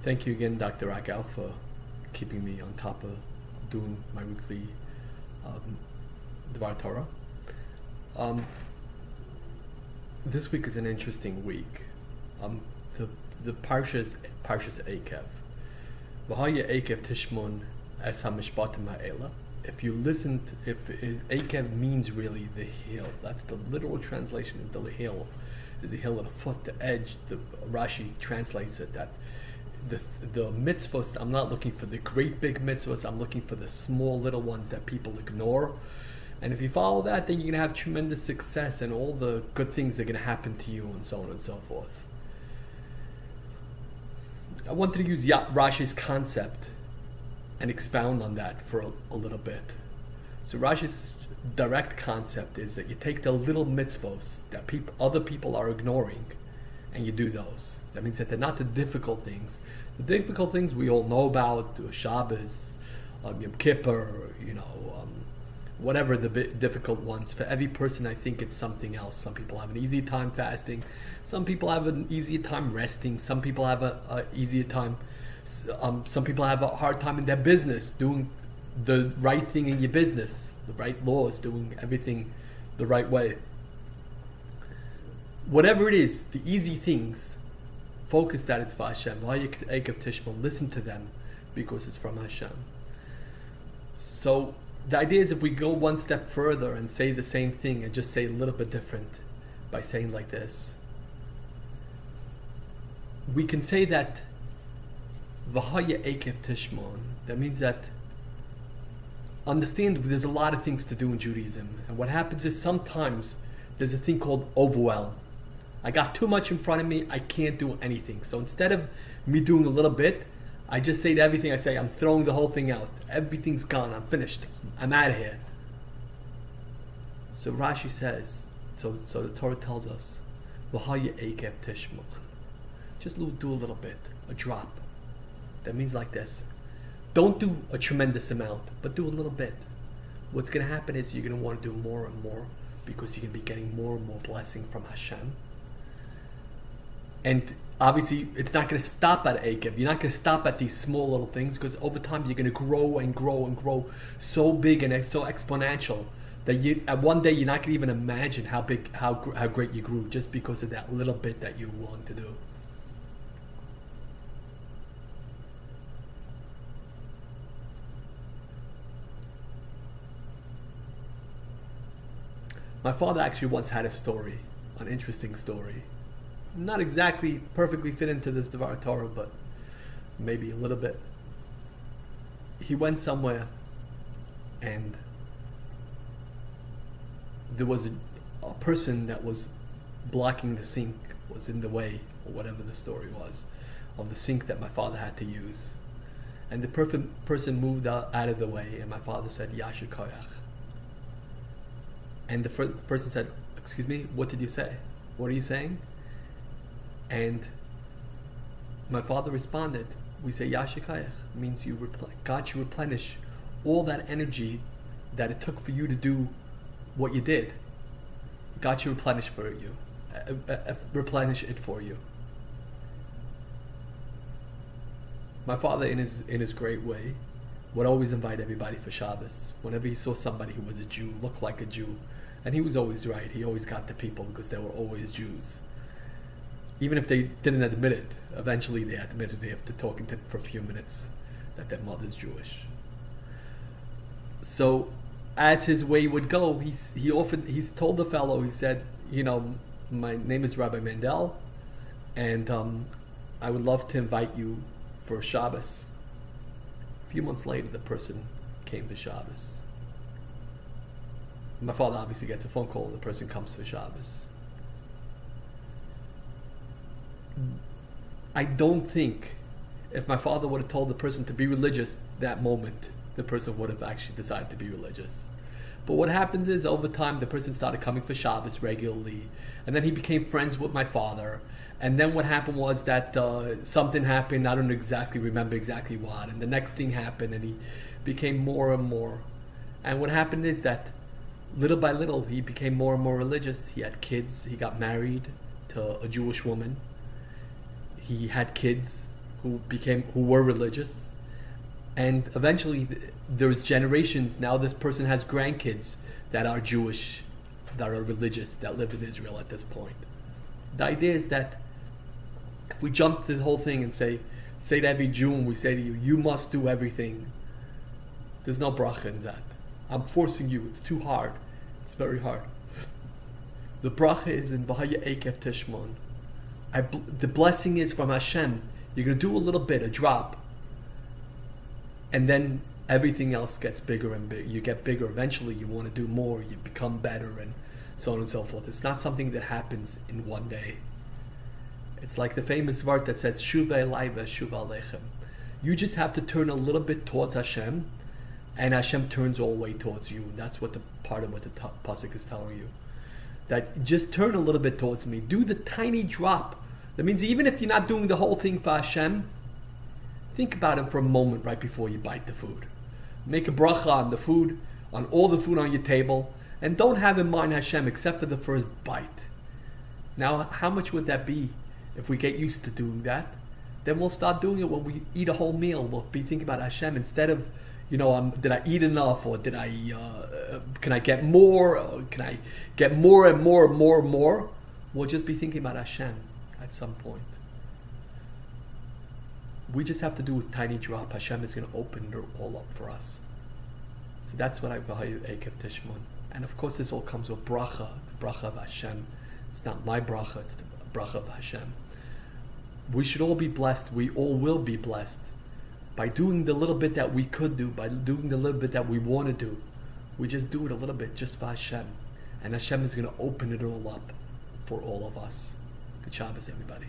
Thank you again, Dr. Ragal, for keeping me on top of doing my weekly um, Dvar Torah. Um, this week is an interesting week. Um, the Parshas Eikev. V'haya Eikev Tishmon es hamishpatim ha'ela. If you listen, if Eikev means really the hill, that's the literal translation. Is the hill, is the hill at the foot, the edge. The Rashi translates it that the mitzvahs. I'm not looking for the great big mitzvahs. I'm looking for the small little ones that people ignore. And if you follow that, then you're gonna have tremendous success, and all the good things are gonna happen to you, and so on and so forth. I wanted to use Rashi's concept and expound on that for a little bit. So Rashi's direct concept is that you take the little mitzvos that other people are ignoring, and you do those. That means that they're not the difficult things. The difficult things we all know about, Shabbos, Yom Kippur, whatever the difficult ones. For every person, I think it's something else. Some people have an easy time fasting. Some people have an easier time resting. Some people have an easier time. Some people have a hard time in their business, doing the right thing in your business, the right laws, doing everything the right way. Whatever it is, the easy things, focus that it's for Hashem. Listen to them because it's from Hashem. So the idea is if we go one step further and say the same thing and just say a little bit different by saying like this, we can say that V'haya Eikev Tishmon. That means that understand there's a lot of things to do in Judaism, and what happens is sometimes there's a thing called overwhelm. I got too much in front of me, I can't do anything. So instead of me doing a little bit, I just say to everything I say, I'm throwing the whole thing out. Everything's gone, I'm finished, I'm out of here. So Rashi says, so the Torah tells us, V'haya Eikev Tishmon. Just do a little bit, a drop. That means like this. Don't do a tremendous amount, but do a little bit. What's going to happen is you're going to want to do more and more because you're going to be getting more and more blessing from Hashem. And obviously, it's not going to stop at Eikev. You're not going to stop at these small little things because over time you're going to grow and grow and grow so big and so exponential that at one day you're not going to even imagine how big, how great you grew just because of that little bit that you're willing to do. My father actually once had a story, an interesting story. Not exactly perfectly fit into this Dvar Torah, but maybe a little bit. He went somewhere and there was a person that was blocking the sink, was in the way, or whatever the story was, of the sink that my father had to use. And the person moved out of the way, and my father said, Yasher Koyach. And the person said, excuse me, what did you say? What are you saying? And my father responded, we say Yashikayach, means God should replenish all that energy that it took for you to do what you did. God should replenish for you, replenish it for you. My father, in his great way, would always invite everybody for Shabbos. Whenever he saw somebody who was a Jew, looked like a Jew, and he was always right. He always got the people because they were always Jews. Even if they didn't admit it, eventually they admitted it after talking to him for a few minutes that their mother's Jewish. So, as his way would go, he's told the fellow, he said, my name is Rabbi Mandel, and I would love to invite you for Shabbos. A few months later, the person came for Shabbos. My father obviously gets a phone call and the person comes for Shabbos. I don't think if my father would have told the person to be religious that moment, the person would have actually decided to be religious. But what happens is over time the person started coming for Shabbos regularly, and then he became friends with my father. And then what happened was that something happened, I don't remember exactly what, and the next thing happened and he became more and more. And what happened is that little by little he became more and more religious. He had kids, he got married to a Jewish woman. He had kids, who were religious, and eventually there's generations. Now this person has grandkids that are Jewish, that are religious, that live in Israel at this point. The idea is that if we jump the whole thing and say to every Jew, and we say to you, you must do everything, there's no bracha in that. I'm forcing you. It's too hard. It's very hard. The bracha is in Parshas Eikev Tishmon. The blessing is from Hashem. You're going to do a little bit, a drop, and then everything else gets bigger and bigger. You get bigger. Eventually, you want to do more. You become better, and so on and so forth. It's not something that happens in one day. It's like the famous vart that says, Shuva elai v'shuva aleichem. You just have to turn a little bit towards Hashem, and Hashem turns all the way towards you. That's what the part of what the pasuk is telling you. That just turn a little bit towards me. Do the tiny drop. That means even if you're not doing the whole thing for Hashem, think about it for a moment right before you bite the food. Make a bracha on the food, on all the food on your table, and don't have in mind Hashem except for the first bite. Now, how much would that be if we get used to doing that? Then we'll start doing it when we eat a whole meal. We'll be thinking about Hashem instead of, did I eat enough, or can I get more, or can I get more and more and more and more? We'll just be thinking about Hashem at some point. We just have to do a tiny drop. Hashem is going to open it all up for us. So that's what I value Eikev Tishmon. And of course this all comes with bracha, the bracha of Hashem. It's not my bracha, it's the bracha of Hashem. We should all be blessed. We all will be blessed by doing the little bit that we could do, by doing the little bit that we want to do. We just do it a little bit just for Hashem. And Hashem is going to open it all up for all of us. Good Shabbos, everybody.